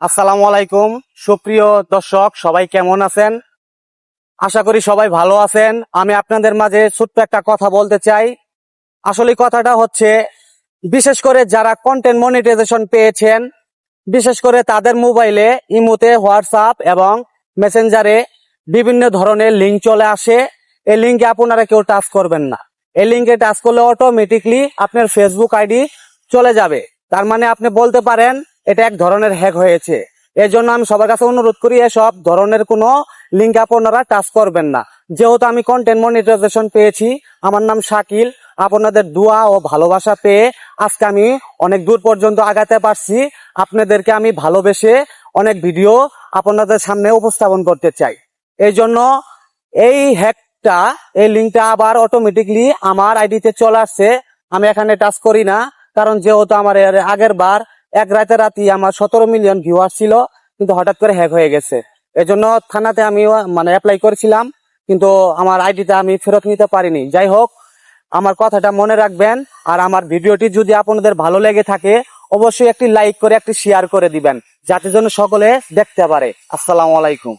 আসসালামু আলাইকুম। সুপ্রিয় দর্শক, সবাই কেমন আছেন? আশা করি সবাই ভালো আছেন। আমি আপনাদের মাঝে ছোট্ট একটা কথা বলতে চাই। আসলে কথাটা হচ্ছে, বিশেষ করে যারা কন্টেন্ট মনিটাইজেশন পেয়েছেন, বিশেষ করে তাদের মোবাইলে ইমোতে, হোয়াটসঅ্যাপ এবং মেসেঞ্জারে বিভিন্ন ধরনের লিঙ্ক চলে আসে। এই লিঙ্কে আপনারা কেউ টাচ করবেন না। এই লিঙ্কে টাচ করলে অটোমেটিকলি আপনার ফেসবুক আইডি চলে যাবে। তার মানে আপনি বলতে পারেন এটা এক ধরনের হ্যাক হয়েছে। এর জন্য আমি সবার কাছে অনুরোধ করি, এসব ধরনের কোনো লিঙ্ক আপনারা টাচ করবেন না। যেহেতু আমি কন্টেন্ট মনিটাইজেশন পেয়েছি, আমার নাম শাকিল, আপনাদের দোয়া ও ভালোবাসা পেয়ে আজকে আমি অনেক দূর পর্যন্ত আগাতে পারছি। আপনাদেরকে আমি ভালোবেসে অনেক ভিডিও আপনাদের সামনে উপস্থাপন করতে চাই। এই জন্য এই হ্যাকটা, এই লিঙ্কটা আবার অটোমেটিকলি আমার আইডিতে চলে আসছে। আমি এখানে টাচ করি না, কারণ যেহেতু আমার এর আগের বার এক রাতে আমার 17 মিলিয়ন ভিউয়ার ছিল, কিন্তু হঠাৎ করে হ্যাক হয়ে গেছে। এজন্য থানাতে আমি অ্যাপ্লাই করেছিলাম, কিন্তু আমার আইডিটা আমি ফেরত নিতে পারিনি। যাই হোক, আমার কথাটা মনে রাখবেন। আর আমার ভিডিওটি যদি আপনাদের ভালো লেগে থাকে, অবশ্যই একটি লাইক করে একটি শেয়ার করে দিবেন, যাতে যেন সকলে দেখতে পারে। আসসালামু আলাইকুম।